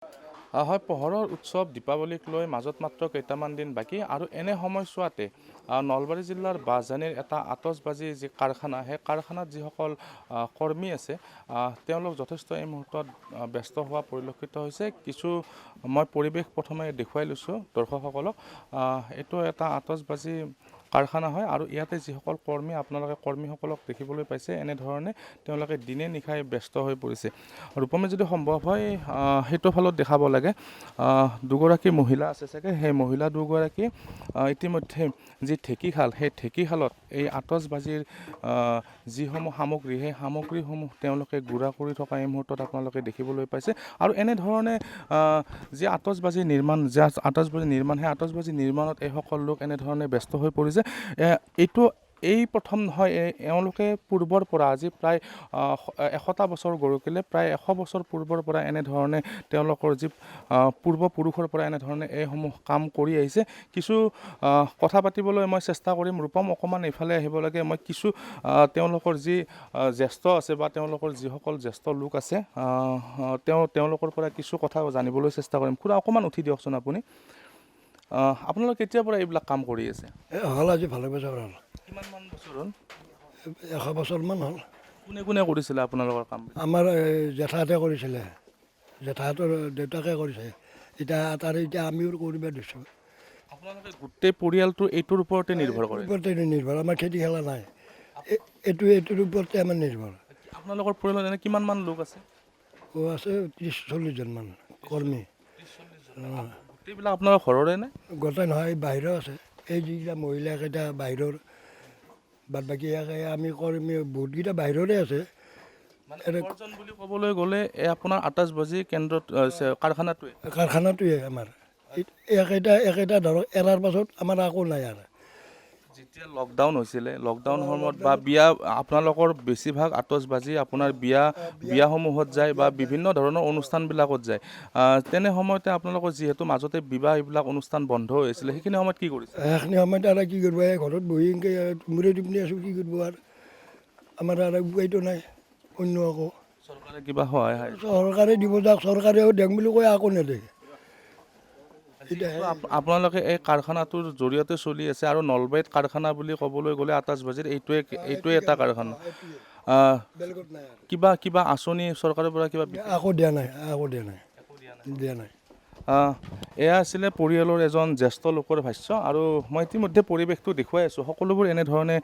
হয়, পোহৰৰ উৎসৱ দীপাৱলীক লৈ মাজত মাত্ৰ কেইটামান দিন বাকী আৰু এনে সময়ছোৱাতে নলবাৰী জিলাৰ বাঁহজানিৰ এটা আতচবাজি যি কাৰখানা, সেই কাৰখানাত যিসকল কৰ্মী আছে তেওঁলোক যথেষ্ট এই মুহূৰ্তত ব্যস্ত হোৱা পৰিলক্ষিত হৈছে। কিছু মই পৰিৱেশ প্ৰথমে দেখুৱাই লৈছোঁ দৰ্শকসকলক। এইটো এটা আতচবাজি কাৰখানা হয় আৰু ইয়াতে যিসকল কৰ্মী আপোনালোকে কৰ্মীসকলক দেখিবলৈ পাইছে, এনেধৰণে তেওঁলোকে দিনে নিশাই ব্যস্ত হৈ পৰিছে। ৰূপমে যদি সম্ভৱ হয় সেইটো ফালত দেখাব লাগে। দুগৰাকী মহিলা আছে চাগে, সেই মহিলা দুগৰাকী ইতিমধ্যে যি ঢেঁকীশাল, সেই ঢেঁকীশালত এই আতচবাজিৰ যিসমূহ সামগ্ৰী, সেই সামগ্ৰীসমূহ তেওঁলোকে গুড়া কৰি থকা এই মুহূৰ্তত আপোনালোকে দেখিবলৈ পাইছে। আৰু এনেধৰণে যি আতচবাজি নিৰ্মাণ, সেই আতচবাজি নিৰ্মাণত এইসকল লোক এনেধৰণে ব্যস্ত হৈ পৰিছে। এই প্ৰথম নহয়, এওঁলোকে পূৰ্বৰ পৰা আজি প্ৰায় 100টা বছৰ গৰুকিলে প্ৰায় 100 বছৰ পূৰ্বৰ পৰা এনেধৰণে তেওঁলোকৰ যি পূৰ্বপুৰুষৰ পৰা এনেধৰণে এইসমূহ কাম কৰি আহিছে। কিছু কথা পাতিবলৈ মই চেষ্টা কৰিম। ৰূপম অকণমান এইফালে আহিব লাগে। মই কিছু তেওঁলোকৰ যি জ্যেষ্ঠ আছে বা তেওঁলোকৰ যিসকল জ্যেষ্ঠ লোক আছে তেওঁলোকৰ পৰা কিছু কথা জানিবলৈ চেষ্টা কৰিম। খুৰা অকণমান উঠি দিয়কচোন আপুনি। আপোনালোক কেতিয়াৰ পৰা এইবিলাক কাম কৰি আছে? হ'ল আজি ভালে বছৰ হ'ল। কিমানমান বছৰ হ'ল? 100 বছৰমান হ'ল। কোনে কোনে কৰিছিলে আপোনালোকৰ কাম? আমাৰ জেঠাহঁতে কৰিছিলে, জেঠাহঁতৰ দেউতাকে কৰিছে। এতিয়া আমিও কৰিব দিছোঁ। আপোনালোকে গোটেই পৰিয়ালটো এইটোৰ ওপৰতে নিৰ্ভৰ কৰে? ওপৰতে নিৰ্ভৰ, আমাৰ খেতি খেলা নাই। এইটোৰ ওপৰতে আমাৰ নিৰ্ভৰ। আপোনালোকৰ পৰিয়ালত এনে কিমানমান লোক আছে? আছে 30-40 জনমান কৰ্মী। গোটেইবিলাক আপোনালোকৰ ঘৰৰে নে? গোটেই নহয়, বাহিৰৰ আছে। এই যিকেইটা মহিলাকেইটা বাহিৰৰ, বাদ বাকী আমি কৰ্মী বহুতকেইটা বাহিৰৰে আছে। উপাৰ্জন বুলি ক'বলৈ গ'লে এই আপোনাৰ আতচবাজি কেন্দ্ৰত কাৰখানাটোৱে আমাৰ একেটা ধৰক এৰাৰ পাছত আমাৰ একো নাই আৰু। যেতিয়া লকডাউন হৈছিলে, লকডাউন সময়ত বা আপোনালোকৰ বেছিভাগ আতচবাজি আপোনাৰ বিয়াসমূহত যায় বা বিভিন্ন ধৰণৰ অনুষ্ঠানবিলাকত যায়। তেনে সময়তে আপোনালোকৰ যিহেতু মাজতে বিবাহ এইবিলাক অনুষ্ঠান বন্ধ হৈ আছিলে, সেইখিনি সময়ত কি কৰিছে? সেইখিনি সময়ত আৰু কি কৰিব, ঘৰত বহি এনেকৈ মূৰে টিপনি আছোঁ, কি কৰিব আৰু। আমাৰ আৰু উপায়তো নাই অন্য একো। চৰকাৰে কিবা সহায়? চৰকাৰে দিব যাওক, চৰকাৰেও দিম বুলি কৈ একো নেদেয়। আপোনালোকে এই কাৰখানাটোৰ জৰিয়তে চলি আছে আৰু নলবাৰীত কাৰখানা বুলি ক'বলৈ গ'লে আতচবাজিৰ এইটোৱে এটা কাৰখানা। কিবা আঁচনি চৰকাৰৰ পৰা একো দিয়া নাই। এয়া আছিলে পৰিয়ালৰ এজন জ্যেষ্ঠ লোকৰ ভাষ্য। আৰু মই ইতিমধ্যে পৰিৱেশটো দেখুৱাই আছোঁ, সকলোবোৰ এনেধৰণে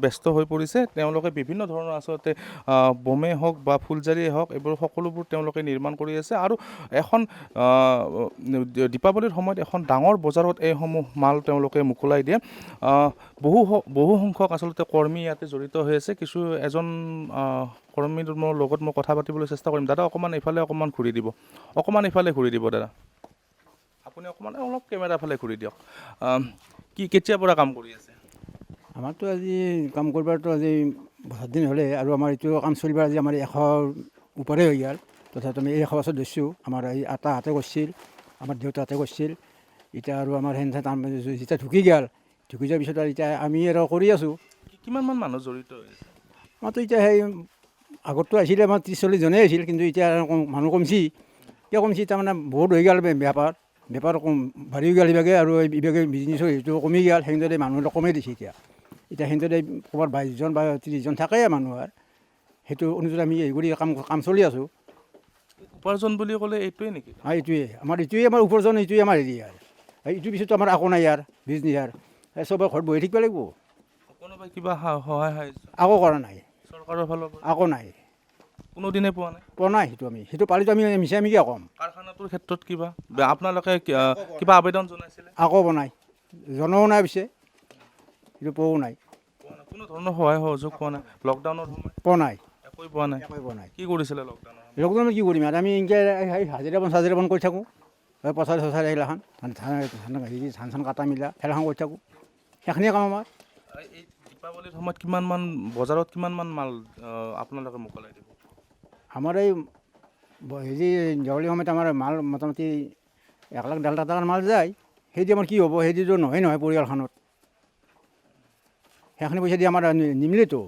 ব্যস্ত হৈ পৰিছে। তেওঁলোকে বিভিন্ন ধৰণৰ আচলতে বোমে হওক বা ফুলজাৰিয়ে হওক, এইবোৰ সকলোবোৰ তেওঁলোকে নিৰ্মাণ কৰি আছে। আৰু এখন দীপাৱলীৰ সময়ত এখন ডাঙৰ বজাৰত এইসমূহ মাল তেওঁলোকে মোকলাই দিয়ে। বহু সংখ্যক আচলতে কৰ্মী ইয়াতে জড়িত হৈ আছে। এজন কৰ্মীৰ লগত মই কথা পাতিবলৈ চেষ্টা কৰিম। দাদা অকণমান এইফালে ঘূৰি দিব, দাদা। আপুনি অলপ কেমেৰাৰ ফালে ঘূৰি দিয়ক। কেতিয়াৰ পৰা কাম কৰি আছে? আমাৰতো আজি কাম কৰিবাৰতো আজি 7 দিন হ'লে, আৰু আমাৰ এইটো কাম চলিবাৰ আজি আমাৰ 100 ওপৰে হৈ গ'ল। তথাপিতো আমি 100 বছৰ ধৰিছোঁ। আমাৰ এই আটাহঁতে কৰিছিল, আমাৰ দেউতাহঁতে কৰিছিল। এতিয়া আৰু আমাৰ যেতিয়া ঢুকি যোৱাৰ পিছত আৰু এতিয়া আমি আৰু কৰি আছোঁ। কিমানমান মানুহ জড়িত হৈ আছে? আমাৰতো এতিয়া সেই আগততো আহিছিলে আমাৰ 30-40 জনেই আহিছিল, কিন্তু এতিয়া মানুহ কমছি। কিয় কমছি, তাৰমানে বহুত হৈ গ'ল বেপাৰ বাঢ়ি গ'ল ইভাগে, আৰু ইভাগে বিজনেছৰ সেইটো কমি গ'ল। সেইদৰে মানুহ কমেই দিছে। এতিয়া সেইদৰে ক'ৰবাত 22 জন বা 30 জন থাকেই মানুহৰ। সেইটো অনুযায়ী আমি এই কৰি কাম চলি আছোঁ। উপাৰ্জন বুলি ক'লে এইটোৱে নেকি? এইটোৱে আমাৰ উপাৰ্জন, এইটোৱে আমাৰ হেৰি আৰু। এইটোৰ পিছততো আমাৰ একো নাই আৰু বিজনেছ আৰু। চবে ঘৰত বহি থাকিব লাগিব। কোনোবাই কিবা সহায় একো কৰা নাই, চৰকাৰৰ ফালৰ পৰা? একো নাই, কোনোদিনে পোৱা নাই? সেইটো পালিতো আমি মিছামিছি ক'ম। কাৰখানাটোৰ ক্ষেত্ৰত আপোনালোকে কিবা আবেদন জনাইছিলে? একো বনাই জনোৱাও নাই, পিছে সেইটো পোৱাও নাই। কোনো ধৰণৰ সহায় সহযোগ পোৱা নাই? লকডাউনৰ সময়ত পোৱা নাই, একোৱে পোৱা নাই? কি কৰিছিলে লকডাউনত? কি কৰিম আৰু আমি এনেকৈ হাজিৰা বন কৰি থাকোঁ। পথাৰ এইগিলাখান ধান চান কাটা মিলা সেইগিলাখান কৰি থাকোঁ। সেইখিনিয়ে কাম আমাৰ। এই দীপাৱলীৰ সময়ত বজাৰত কিমানমান মাল আপোনালোকে মোকলাই দিব? আমাৰ এই দেৱালীৰ সময়ত আমাৰ মাল মোটামুটি 1,00,000-1,50,000 টকাৰ মাল যায়। সেইটো আমাৰ কি হ'ব? সেইটোতো নহয় পৰিয়ালখনত। সেইখিনি পইচা দি আমাৰ নিমিলেতো।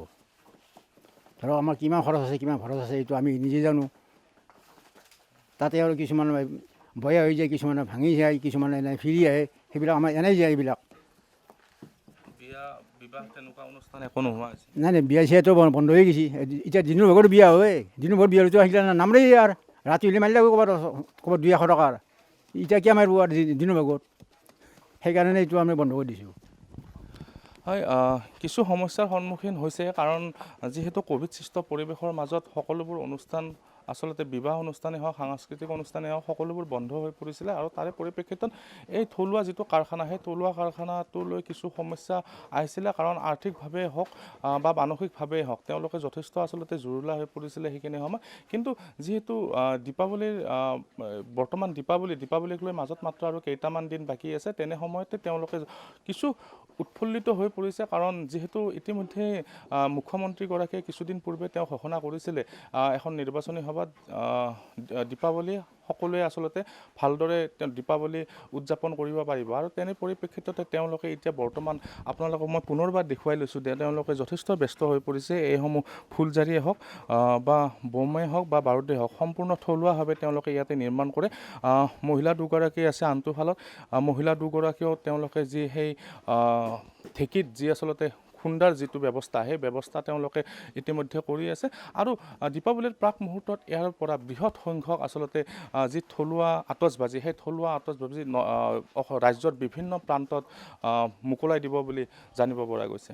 ধৰক আমাৰ কিমান খৰচ আছে এইটো আমি নিজে জানো। তাতে আৰু কিছুমান বয়া হৈ যায়, কিছুমানে ভাঙি যায়, কিছুমানে এনে ফিৰি আহে, সেইবিলাক আমাৰ এনেই যায় এইবিলাক। বিয়া বিবাহ তেনেকুৱা অনুষ্ঠান একো নোহোৱা হৈছে। নাই নাই, বিয়া চিয়াটো বন্ধ হৈ গৈছে। এতিয়া দিনৰ ভাগত বিয়া হয়, দিনৰ ভাগত বিয়া হয়তো আহিলে নামৰেই আৰু ৰাতি হ'লে মাৰিলে ক'ৰবাত ক'ৰবাত 200 টকাৰ। এতিয়া কিয় মাৰিব আৰু দিনৰ ভাগত, সেইকাৰণে এইটো আমি বন্ধ কৰি দিছোঁ। হয়, কিছু সমস্যাৰ সন্মুখীন হৈছে, কাৰণ যিহেতু ক'ভিড সৃষ্ট পৰিৱেশৰ মাজত সকলোবোৰ অনুষ্ঠান, আচলতে বিবাহ অনুষ্ঠানেই হওক, সাংস্কৃতিক অনুষ্ঠানেই হওক, সকলোবোৰ বন্ধ হৈ পৰিছিলে। আৰু তাৰে পৰিপ্ৰেক্ষিতত এই থলুৱা যিটো কাৰখানা, সেই থলুৱা কাৰখানাটোলৈ কিছু সমস্যা আহিছিলে, কাৰণ আৰ্থিকভাৱে হওক বা মানসিকভাৱেই হওক, তেওঁলোকে যথেষ্ট আচলতে জুৰুলা হৈ পৰিছিলে সেইখিনি সময়। কিন্তু যিহেতু দীপাৱলীৰ বৰ্তমান দীপাৱলীক লৈ মাজত মাত্ৰ আৰু কেইটামান দিন বাকী আছে, তেনে সময়তে তেওঁলোকে কিছু উৎফুল্লিত হৈ পৰিছে, কাৰণ যিহেতু ইতিমধ্যে মুখ্যমন্ত্ৰীগৰাকীয়ে কিছুদিন পূৰ্বে তেওঁ ঘোষণা কৰিছিলে এখন নিৰ্বাচনী সভাত দীপাৱলী সকলোৱে আচলতে ভালদৰে দীপাৱলী উদযাপন কৰিব পাৰিব। আৰু তেনে পৰিপ্ৰেক্ষিততে তেওঁলোকে এতিয়া বৰ্তমান আপোনালোকক মই পুনৰবাৰ দেখুৱাই লৈছোঁ, তেওঁলোকে যথেষ্ট ব্যস্ত হৈ পৰিছে। এইসমূহ ফুলজাৰিয়ে হওক বা বোমাই হওক বা বাৰুদেই হওক, সম্পূৰ্ণ থলুৱাভাৱে তেওঁলোকে ইয়াতে নিৰ্মাণ কৰে। মহিলা দুগৰাকী আছে আনটো ফালত, মহিলা দুগৰাকীয়েও তেওঁলোকে যি সেই ঢেঁকীত যি আচলতে খুন্দাৰ যিটো ব্যৱস্থা, সেই ব্যৱস্থা তেওঁলোকে ইতিমধ্যে কৰি আছে। আৰু দীপাৱলীৰ প্ৰাক মুহূৰ্তত ইয়াৰ পৰা বৃহৎ সংখ্যক আচলতে যি থলুৱা আতচবাজি, সেই থলুৱা আতচবাজি ৰাজ্যৰ বিভিন্ন প্ৰান্তত মোকলাই দিব বুলি জানিব পৰা গৈছে।